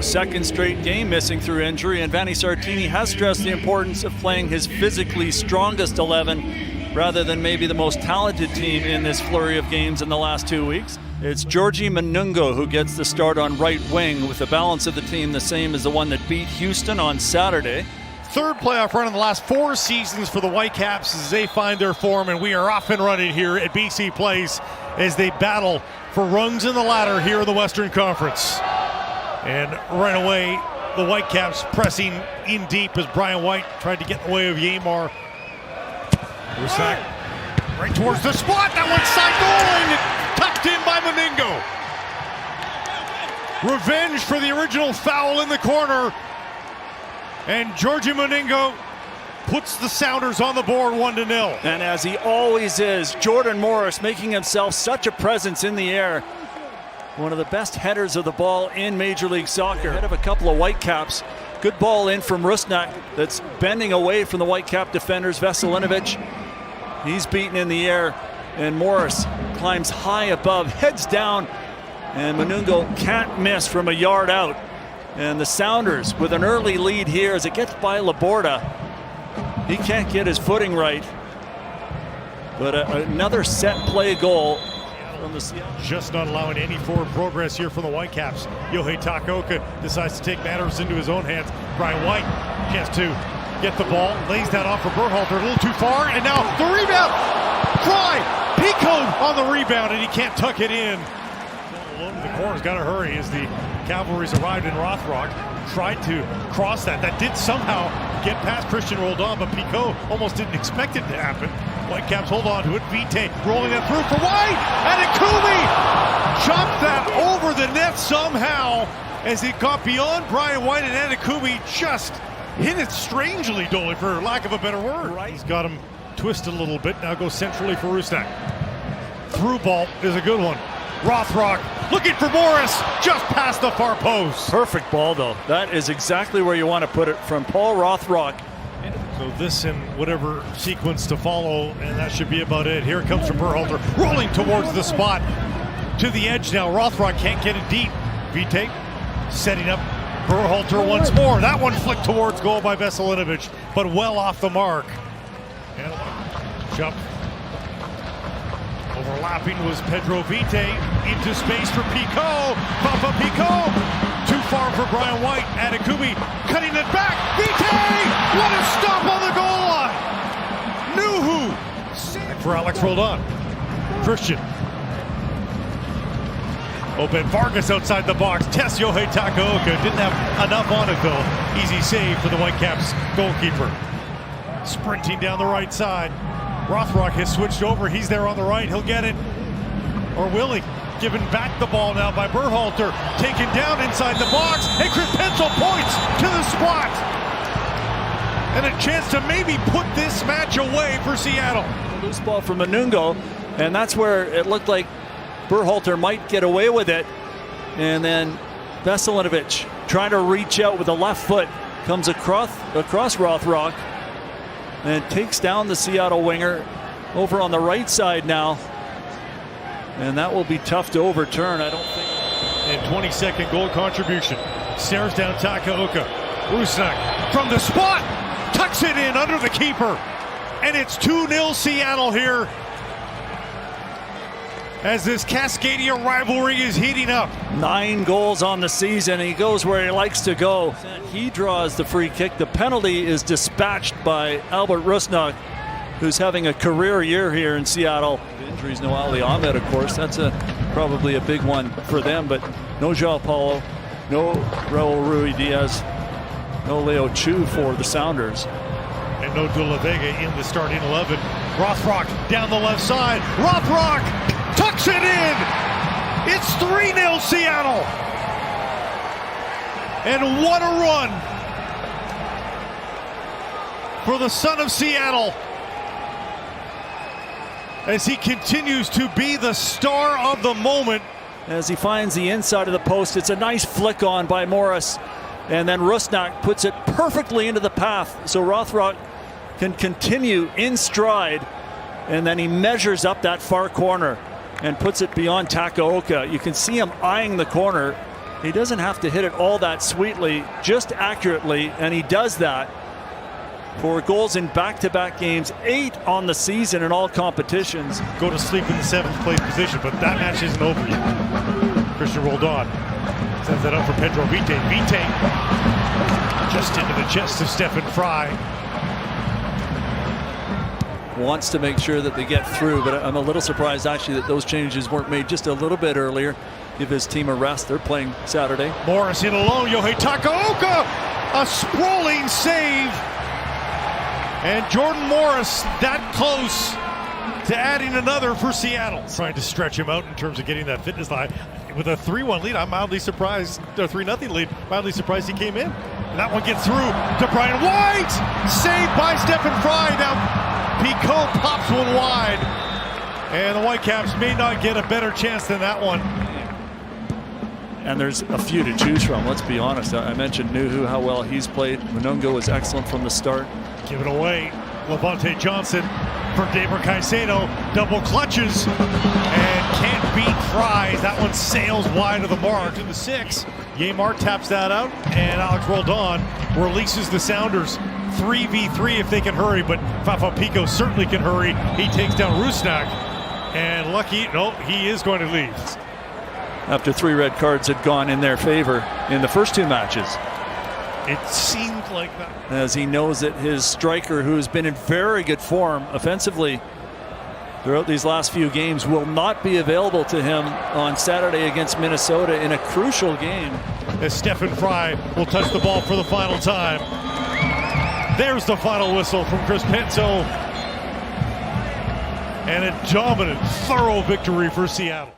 second straight game missing through injury, and Vanni Sartini has stressed the importance of playing his physically strongest 11 rather than maybe the most talented team in this flurry of games in the last 2 weeks. It's Georgi Munungo who gets the start on right wing, with the balance of the team the same as the one that beat Houston on Saturday. Third playoff run in the last 4 seasons for the Whitecaps as they find their form, and we are off and running here at BC Place as they battle for rungs in the ladder here in the Western Conference. And right away, the Whitecaps pressing in deep as Brian White tried to get in the way of Yamar. Rusak right towards the spot. That one's side going, tucked in by Munungo. Revenge for the original foul in the corner. And Georgi Munungo puts the Sounders on the board 1-0. And as he always is, Jordan Morris making himself such a presence in the air. One of the best headers of the ball in Major League Soccer. Ahead of a couple of Whitecaps. Good ball in from Rusnak that's bending away from the Whitecap defenders. Veselinovic, he's beaten in the air. And Morris climbs high above, heads down. And Munungo can't miss from a yard out. And the Sounders with an early lead here as it gets by Laborda. He can't get his footing right. But another set play goal from the Seattle. Just not allowing any forward progress here from the Whitecaps. Yohei Takaoka decides to take matters into his own hands. Brian White gets to get the ball, lays that off for Berhalter a little too far, and now the rebound. Fry! Pico on the rebound, and he can't tuck it in. Alone to the corner's got to hurry as the Cavalry's arrived in Rothrock. Tried to cross that. That did somehow get past Christian Roldan, but Pico almost didn't expect it to happen. Whitecaps hold on to it. Vite rolling it through for White, and Akumi chopped that over the net somehow as it got beyond Brian White, and Adekumi just hit it strangely, Dolly, for lack of a better word. Right. He's got him twisted a little bit. Now goes centrally for Rusnak. Through ball is a good one. Rothrock looking for Morris just past the far post. Perfect ball, though. That is exactly where you want to put it, from Paul Rothrock. So this in whatever sequence to follow, and that should be about it. Here it comes from Berhalter, rolling towards the spot. To the edge now. Rothrock can't get it deep. Vite setting up Berhalter once more. That one flicked towards goal by Veselinovic, but well off the mark. And jump. Overlapping was Pedro Vite, into space for Pico. Papa Pico, too far for Brian White. Adekumi cutting it back. Vite, what a stop on the goal line. Nuhu, for Alex Roldan. Christian. Open Vargas outside the box. Tests Yohei Takaoka. Didn't have enough on it though. Easy save for the Whitecaps goalkeeper. Sprinting down the right side. Rothrock has switched over. He's there on the right. He'll get it. Or will he? Given back the ball now by Berhalter. Taken down inside the box. And Chris Pencil points to the spot. And a chance to maybe put this match away for Seattle. A loose ball from Munungo. And that's where it looked like Berhalter might get away with it. And then Veselinovic trying to reach out with the left foot. Comes across Rothrock. And takes down the Seattle winger over on the right side now. And that will be tough to overturn, I don't think. And 22nd goal contribution. Stares down Takaoka. Rusnak from the spot. Tucks it in under the keeper. And it's 2-0 Seattle here, as this Cascadia rivalry is heating up. 9 goals on the season. He goes where he likes to go. He draws the free kick. The penalty is dispatched by Albert Rusnak, who's having a career year here in Seattle. Injuries, no Ali Ahmed, of course. That's probably a big one for them, but no João Paulo, no Raul Ruidiaz, no Leo Chu for the Sounders. And no De La Vega in the starting 11. Rothrock down the left side. Rothrock tucks it in. It's 3-0 Seattle. And what a run for the son of Seattle, as he continues to be the star of the moment. As he finds the inside of the post, it's a nice flick on by Morris. And then Rusnak puts it perfectly into the path, so Rothrock can continue in stride. And then he measures up that far corner and puts it beyond Takaoka. You can see him eyeing the corner, He doesn't have to hit it all that sweetly, just accurately, and he does that. 4 goals in back-to-back games, 8 on the season in all competitions. Go to sleep in the 7th place position, but that match isn't over yet. Christian Roldan sends that up for Pedro Vite. Vite just into the chest of Stephen Fry. Wants to make sure that they get through, but I'm a little surprised actually that those changes weren't made just a little bit earlier. Give his team a rest. They're playing Saturday. Morris in alone. Yohei Takaoka, a sprawling save. And Jordan Morris that close to adding another for Seattle. Trying to stretch him out in terms of getting that fitness line. With a 3-1 lead, I'm mildly surprised. A 3-0 lead, mildly surprised he came in. And that one gets through to Brian White. Saved by Stephen Fry. Now Pico pops one wide. And the Whitecaps may not get a better chance than that one. And there's a few to choose from, let's be honest. I mentioned Nuhu, how well he's played. Munungo was excellent from the start. Give it away. Levante Johnson for David Caicedo. Double clutches and can't beat Fries. That one sails wide of the mark to the 6. Yamar taps that out, and Alex Roldan releases the Sounders. 3v3 if they can hurry, but Fafa Pico certainly can hurry. He takes down Rusnak, and he is going to leave. After 3 red cards had gone in their favor in the first 2 matches. It seemed like that. As he knows that his striker, who has been in very good form offensively throughout these last few games, will not be available to him on Saturday against Minnesota in a crucial game. As Stephen Fry will touch the ball for the final time. There's the final whistle from Chris Penso. And a dominant, thorough victory for Seattle.